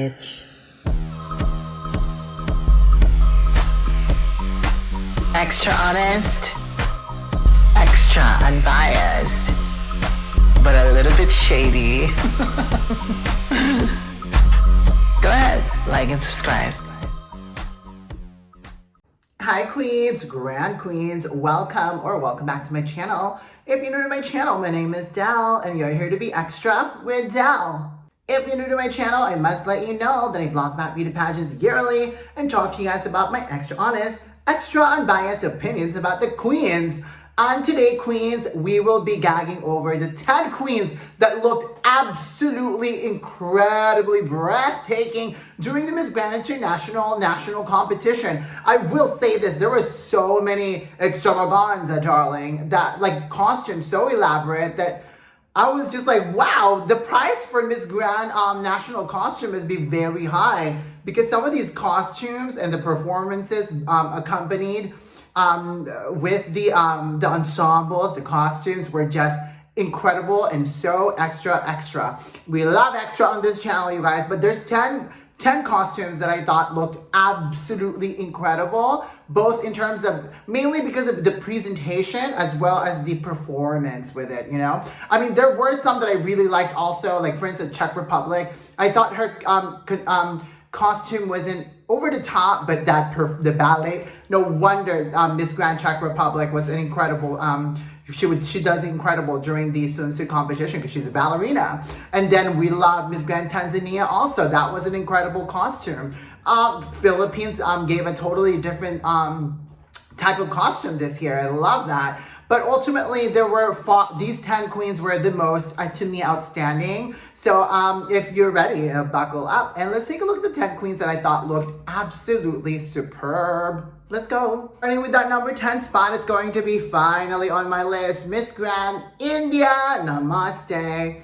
bitch. Extra honest, extra unbiased, but a little bit shady. Go ahead, like and subscribe. Hi queens, grand queens, welcome back to my channel. If you're new to my channel, my name is Del and you're here to be extra with Del. If you're new to my channel, I must let you know that I vlog about beauty pageants yearly and talk to you guys about my extra honest, extra unbiased opinions about the queens. On today, queens, we will be gagging over the 10 queens that looked absolutely incredibly breathtaking during the Miss Grand International national competition. I will say this, there were so many extravaganza, darling, that like costumes so elaborate that I was just like, wow, the price for Miss Grand national costume must be very high because some of these costumes and the performances accompanied with the ensembles, the costumes were just incredible and so extra. We love extra on this channel, you guys, but there's 10 costumes that I thought looked absolutely incredible, both in terms of, mainly because of the presentation as well as the performance with it, you know? I mean, there were some that I really liked also, like for instance, Czech Republic. I thought her costume wasn't over the top, but the ballet, no wonder Miss Grand Czech Republic was an incredible, she does incredible during the swimsuit competition because she's a ballerina. And then we love Miss Grand Tanzania also. That was an incredible costume. Philippines gave a totally different type of costume this year. I love that. But ultimately, there were these 10 queens were the most, to me, outstanding. So if you're ready, buckle up. And let's take a look at the 10 queens that I thought looked absolutely superb. Let's go. Starting with that number 10 spot, it's going to be finally on my list, Miss Grand India. Namaste.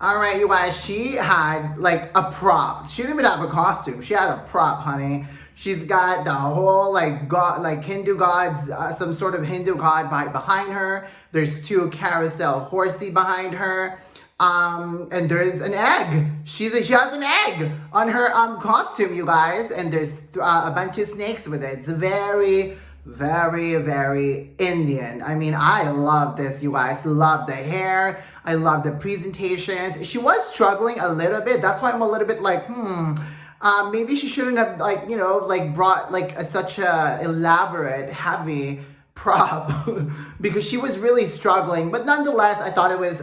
All right, you guys, she had like a prop. She didn't even have a costume. She had a prop, honey. She's got the whole like Hindu gods, some sort of Hindu god behind her. There's 2 carousel horsey behind her. And there's an egg. She has an egg on her costume, you guys. And there's a bunch of snakes with it. It's very Indian. I mean, I love this, you guys. Love the hair. I love the presentations. She was struggling a little bit. That's why I'm a little bit like, maybe she shouldn't have brought such a elaborate, heavy prop because she was really struggling. But nonetheless, I thought it was,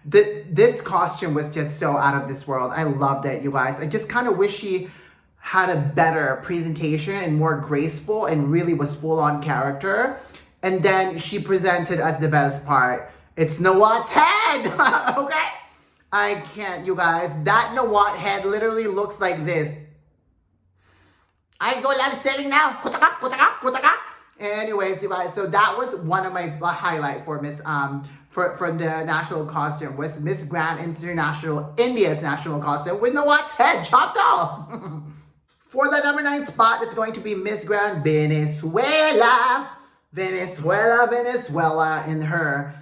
this costume was just so out of this world. I loved it, you guys. I just kind of wish she had a better presentation and more graceful and really was full on character. And then she presented as the best part. It's Nawat's head, okay? I can't, you guys. That Nawat head literally looks like this. I go live selling now. Kutaka, kutaka, kutaka. Anyways, you guys, so that was one of my highlight for Miss for the national costume was Miss Grand International India's national costume with Nawat's head chopped off. For the number 9 spot, it's going to be Miss Grand Venezuela in her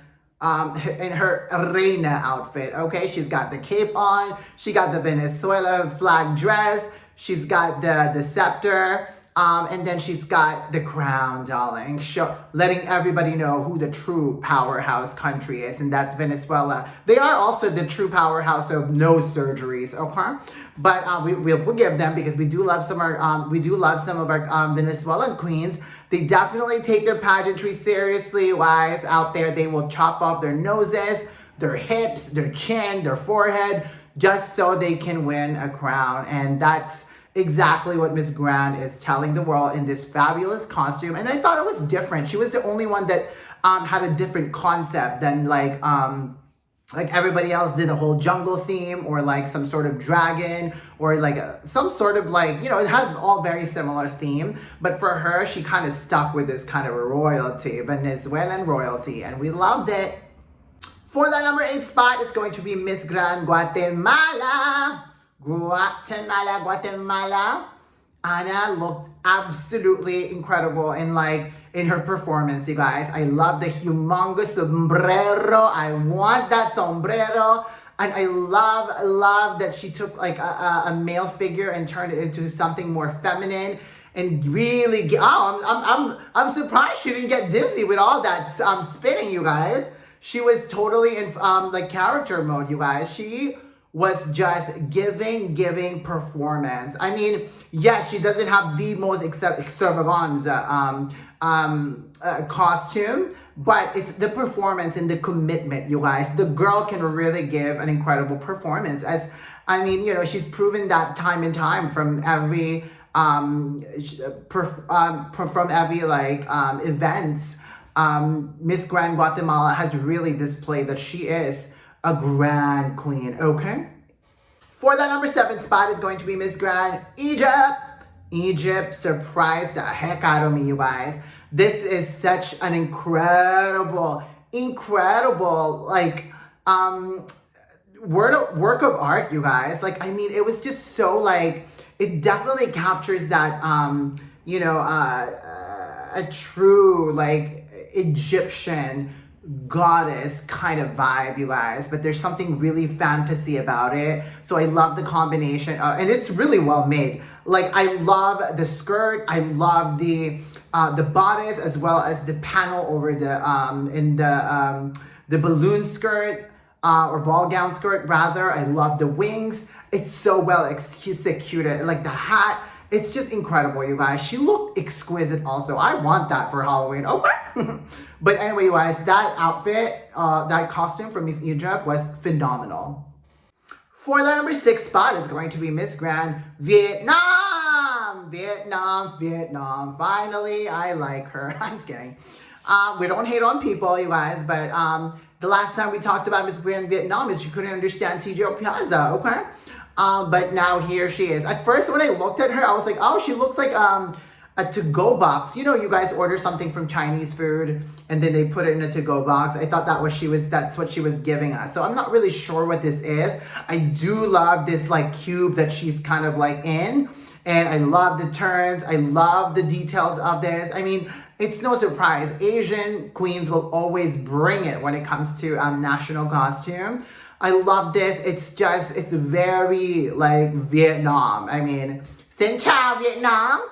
reina outfit. Okay, she's got the cape on, she got the Venezuela flag dress, she's got the scepter. And then she's got the crown, darling, letting everybody know who the true powerhouse country is, and that's Venezuela. They are also the true powerhouse of no surgeries, okay? But we'll forgive them because we do love some of our Venezuelan queens. They definitely take their pageantry seriously, guys. Out there, they will chop off their noses, their hips, their chin, their forehead, just so they can win a crown, and that's exactly what Miss Grand is telling the world in this fabulous costume. And I thought it was different. She was the only one that had a different concept than like everybody else did a whole jungle theme or like some sort of dragon or like some sort of like, you know, it has all very similar theme. But for her, she kind of stuck with this kind of royalty, Venezuelan royalty, and we loved it. For the number 8 spot, it's going to be Miss Grand Guatemala. Guatemala. Ana looked absolutely incredible in her performance, you guys. I love the humongous sombrero. I want that sombrero. And I love that she took like a male figure and turned it into something more feminine. And really, I'm surprised she didn't get dizzy with all that spinning, you guys. She was totally in like character mode, you guys. She was just giving performance. I mean, yes, she doesn't have the most extravaganza costume, but it's the performance and the commitment, you guys. The girl can really give an incredible performance. I mean, you know, she's proven that time and time from every events. Miss Grand Guatemala has really displayed that she is a grand queen, okay? For that number 7 spot is going to be Miss Grand Egypt. Egypt surprised the heck out of me, you guys. This is such an incredible, like, work of art, you guys. Like, I mean, it was just so, like, it definitely captures that, you know, a true, like, Egyptian goddess kind of vibe, you guys, but there's something really fantasy about it. So I love the combination, and it's really well made. Like, I love the skirt, I love the bodice, as well as the panel over the balloon skirt, or ball gown skirt rather. I love the wings. It's so well executed. Like the hat, it's just incredible, you guys. She looked exquisite also. I want that for Halloween. Okay. But anyway, you guys, that outfit, that costume from Miss Egypt was phenomenal. For the number 6 spot, it's going to be Miss Grand Vietnam. Vietnam. Finally, I like her. I'm just kidding. We don't hate on people, you guys, but the last time we talked about Miss Grand Vietnam is she couldn't understand CJ Piazza, okay? But now here she is. At first, when I looked at her, I was like, oh, she looks like a to-go box. You know, you guys order something from Chinese food and then they put it in a to-go box. I thought that's what she was giving us. So I'm not really sure what this is. I do love this like cube that she's kind of like in. And I love the turns. I love the details of this. I mean, it's no surprise. Asian queens will always bring it when it comes to national costume. I love this. It's very like Vietnam. I mean, Xin Chào Vietnam.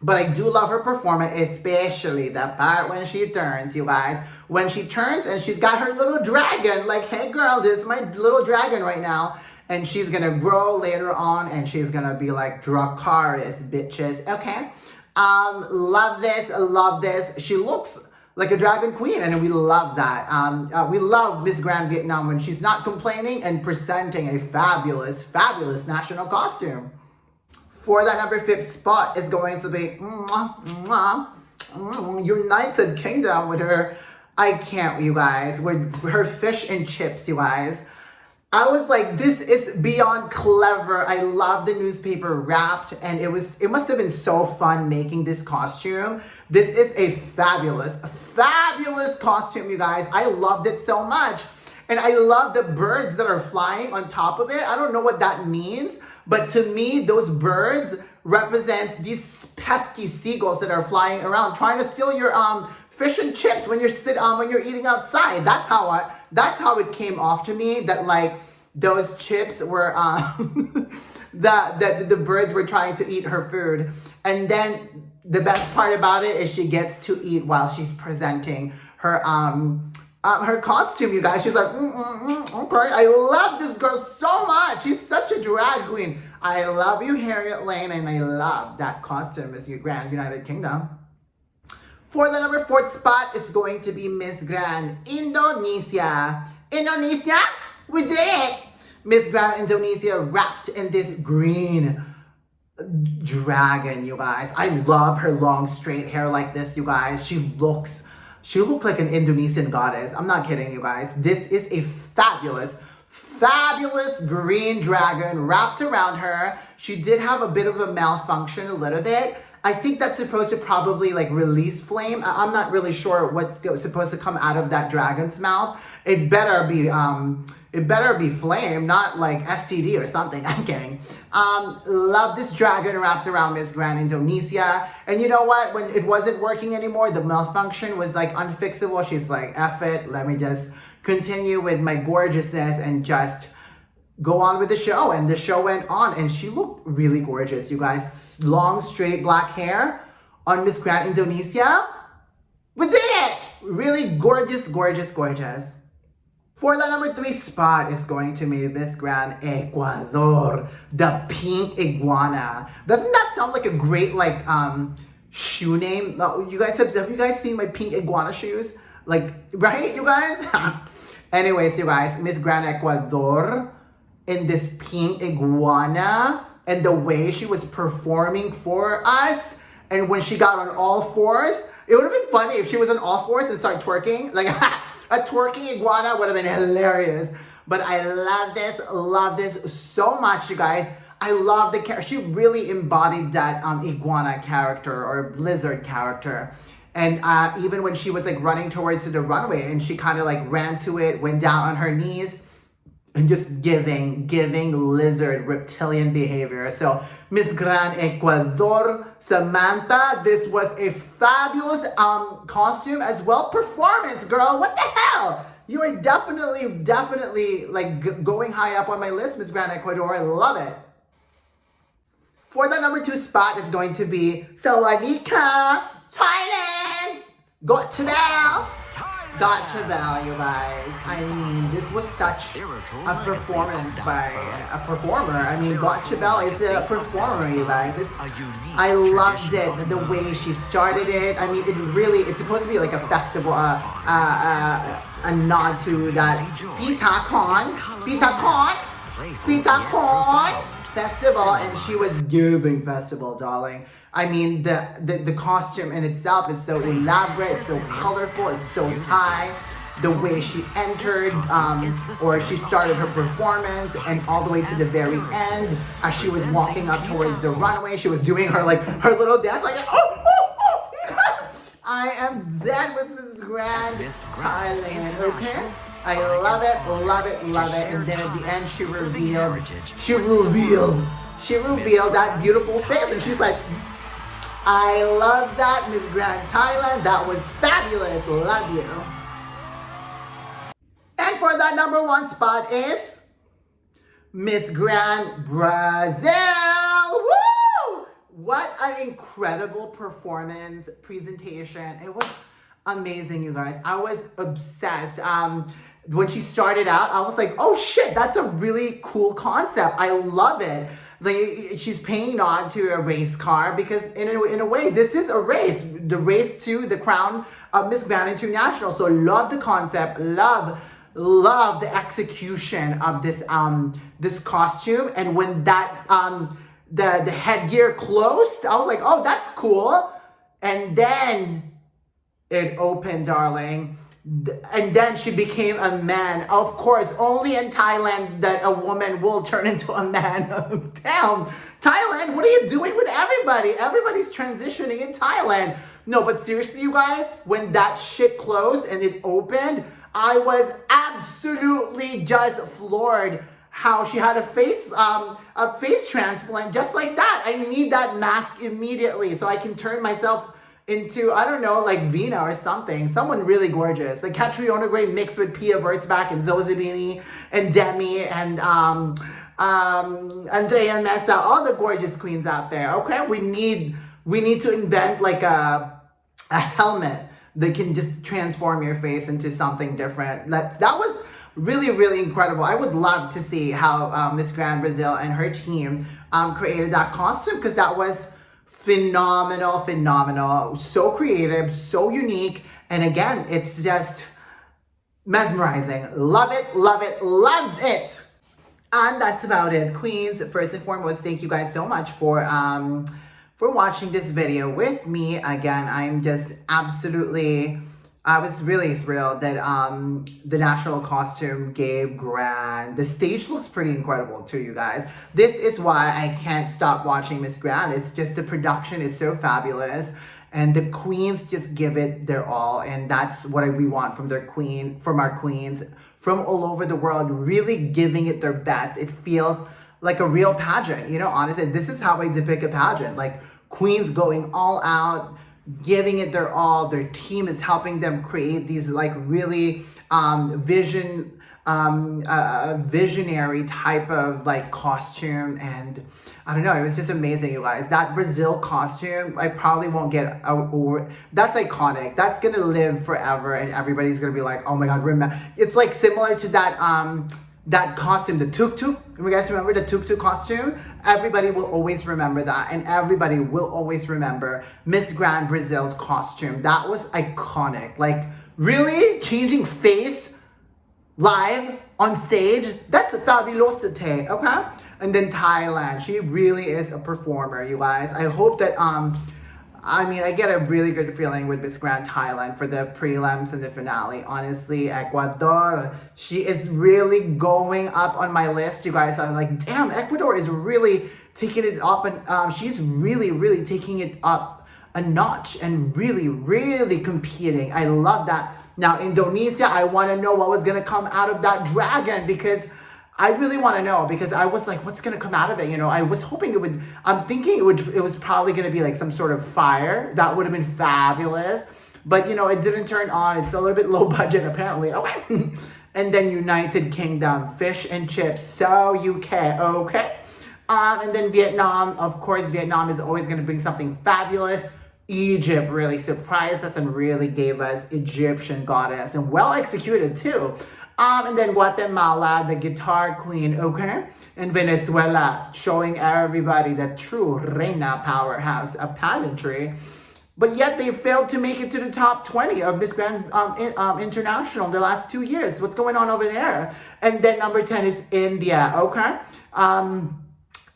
But I do love her performance, especially that part when she turns, you guys. When she turns and she's got her little dragon, like, hey girl, this is my little dragon right now. And she's gonna grow later on and she's gonna be like Dracarys, bitches, okay? Love this. She looks like a dragon queen, and we love that. We love Miss Grand Vietnam when she's not complaining and presenting a fabulous national costume. For that number 5th spot is going to be United Kingdom with her, I can't, you guys, with her fish and chips, you guys. I was like, this is beyond clever. I love the newspaper wrapped, and it must have been so fun making this costume. This is a fabulous costume, you guys. I loved it so much. And I love the birds that are flying on top of it. I don't know what that means, but to me, those birds represent these pesky seagulls that are flying around trying to steal your fish and chips when you're eating outside. That's how it came off to me, that like those chips were that the birds were trying to eat her food. And then the best part about it is she gets to eat while she's presenting her costume, you guys. She's like, okay. I love this girl so much. She's such a drag queen. I love you, Harriet Lane, and I love that costume, Miss Grand United Kingdom. For the number 4th spot, it's going to be Miss Grand Indonesia. Indonesia, we did it! Miss Grand Indonesia wrapped in this green dragon, you guys. I love her long straight hair like this, you guys. She looked like an Indonesian goddess. I'm not kidding, you guys. This is a fabulous green dragon wrapped around her. She did have a bit of a malfunction a little bit. I think that's supposed to probably like release flame. I'm not really sure what's supposed to come out of that dragon's mouth. It better be flame, not like STD or something. I'm kidding. Love this dragon wrapped around Miss Grand Indonesia. And you know what? When it wasn't working anymore, the malfunction was like unfixable. She's like, F it, let me just continue with my gorgeousness and just go on with the show. And the show went on and she looked really gorgeous, you guys. Long, straight black hair on Miss Grand Indonesia. We did it! Really gorgeous, gorgeous, gorgeous. For the number 3 spot is going to be Miss Grand Ecuador, the pink iguana. Doesn't that sound like a great like shoe name? No, have you guys seen my pink iguana shoes? Like, right, you guys? Anyways, you guys, Miss Grand Ecuador in this pink iguana and the way she was performing for us, and when she got on all fours, it would have been funny if she was on all fours and started twerking. Like, a twerking iguana would have been hilarious. But I love this so much, you guys. I love the character. She really embodied that iguana character or lizard character. And even when she was like running towards the runway and she kind of like ran to it, went down on her knees, and just giving lizard reptilian behavior. So Miss Grand Ecuador, Samantha, this was a fabulous costume as well. Performance, girl, what the hell? You are definitely like going high up on my list, Miss Grand Ecuador. I love it. For the number 2 spot, it's going to be Sawadika, Thailand. 𝐷𝐿, you guys. I mean, this was such a performance by a performer. I mean, 𝐷𝐿 is a performer, you guys. I loved it, the way she started it. I mean, it's supposed to be like a festival, a nod to that 𝐵𝐵𝐷𝐶on festival, and she was giving festival, darling. I mean, the costume in itself is so elaborate, it's so colorful, it's so Thai. The way she entered, or she started her performance, and all the way to the very end, as she was walking up towards the runway, she was doing her little dance, like, oh. I am dead with Miss Grand Thailand, okay? I love it. And then at the end, she revealed that beautiful face, and she's like, I love that, Miss Grand Thailand. That was fabulous. Love you. And for that number 1 spot is Miss Grand Brazil. Woo! What an incredible performance, presentation. It was amazing, you guys. I was obsessed. When she started out, I was like, oh shit, that's a really cool concept. I love it. Like, she's paying nod to a race car because in a way, this is a race. The race to the crown of Miss Grand International. So love the concept, love the execution of this costume. And when that the headgear closed, I was like, oh, that's cool. And then it opened, darling. And then she became a man. Of course, only in Thailand that a woman will turn into a man. Damn, Thailand, what are you doing with everybody? Everybody's transitioning in Thailand. No, but seriously, you guys, when that shit closed and it opened, I was absolutely just floored how she had a face transplant just like that. I need that mask immediately so I can turn myself into, I don't know, like Vina or something. Someone really gorgeous. Like Catriona Gray mixed with Pia Wurtzbach and 𝐳�0𝐵𝐵𝐵𝐵𝐵 and Demi and Andrea Mesa, all the gorgeous queens out there. Okay, we need to invent like a helmet that can just transform your face into something different. That was really incredible. I would love to see how Miss Grand Brazil and her team created that costume, because that was phenomenal, so creative, so unique, and again, it's just mesmerizing. Love it. And that's about it, queens. First and foremost, thank you guys so much for watching this video with me. Again, I was really thrilled that the national costume gave grand. The stage looks pretty incredible too, you guys. This is why I can't stop watching Miss Grand. It's just the production is so fabulous, and the queens just give it their all, and that's what we want from our queens from all over the world, really giving it their best. It feels like a real pageant, you know, honestly. This is how I depict a pageant, like queens going all out, giving it their all. Their team is helping them create these like really visionary type of like costume, and I don't know, it was just amazing, you guys. That Brazil costume, I probably won't get over. That's iconic. That's gonna live forever, and everybody's gonna be like, oh my god, remember. It's like similar to that costume, the tuk-tuk. You guys remember the tuk-tuk costume? Everybody will always remember that, and everybody will always remember Miss Grand Brazil's costume. That was iconic. Like, really? Changing face live on stage? That's a fabulosity, okay? And then Thailand. She really is a performer, you guys. I hope that, I get a really good feeling with Miss Grand Thailand for the prelims and the finale. Honestly, Ecuador, she is really going up on my list, you guys. I'm like, damn, Ecuador is really taking it up, and she's really, really taking it up a notch and really, really competing. I love that. Now, Indonesia, I want to know what was going to come out of that dragon, because I really want to know, because I was like, what's going to come out of it? You know, I was hoping it would, I'm thinking it was probably going to be like some sort of fire. That would have been fabulous. But, you know, it didn't turn on. It's a little bit low budget, apparently. Okay. And then United Kingdom, fish and chips. So UK, okay. And then Vietnam, of course, Vietnam is always going to bring something fabulous. Egypt really surprised us and really gave us Egyptian goddess, and well executed too. And then Guatemala, the guitar queen, okay? And Venezuela, showing everybody the true reina powerhouse of pageantry. But yet they failed to make it to the top 20 of Miss Grand International the last 2 years. What's going on over there? And then number 10 is India, okay?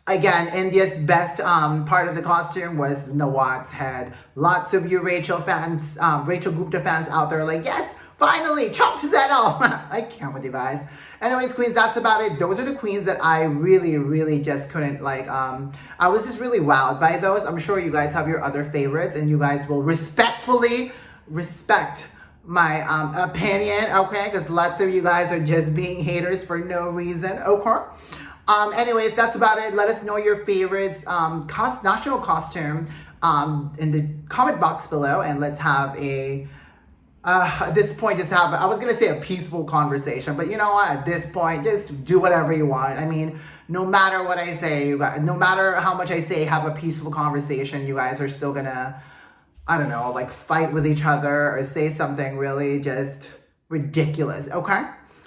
Again, India's best part of the costume was Nawaz's head. Lots of you Rachel fans, Rachel Gupta fans out there are like, yes, finally, chop his head off. I can't with you guys. Anyways, queens, that's about it. Those are the queens that I really, really just couldn't like. I was just really wowed by those. I'm sure you guys have your other favorites, and you guys will respectfully respect my opinion, okay? Because lots of you guys are just being haters for no reason, okay? Anyways, that's about it. Let us know your favorites, national costume in the comment box below, and let's have a at this point, just have, I was going to say a peaceful conversation, but you know what? At this point, just do whatever you want. I mean, no matter what I say, you guys, no matter how much I say, have a peaceful conversation, you guys are still going to, I don't know, like fight with each other or say something really just ridiculous, okay?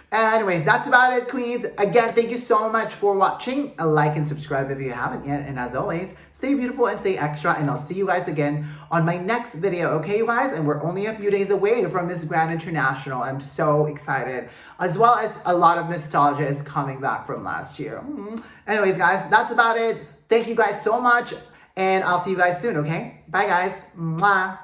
Anyways, that's about it, queens. Again, thank you so much for watching. A like and subscribe if you haven't yet. And as always, stay beautiful and stay extra. And I'll see you guys again on my next video, okay, you guys? And we're only a few days away from Miss Grand International. I'm so excited. As well as a lot of nostalgia is coming back from last year. Anyways, guys, that's about it. Thank you guys so much. And I'll see you guys soon, okay? Bye, guys. Mwah.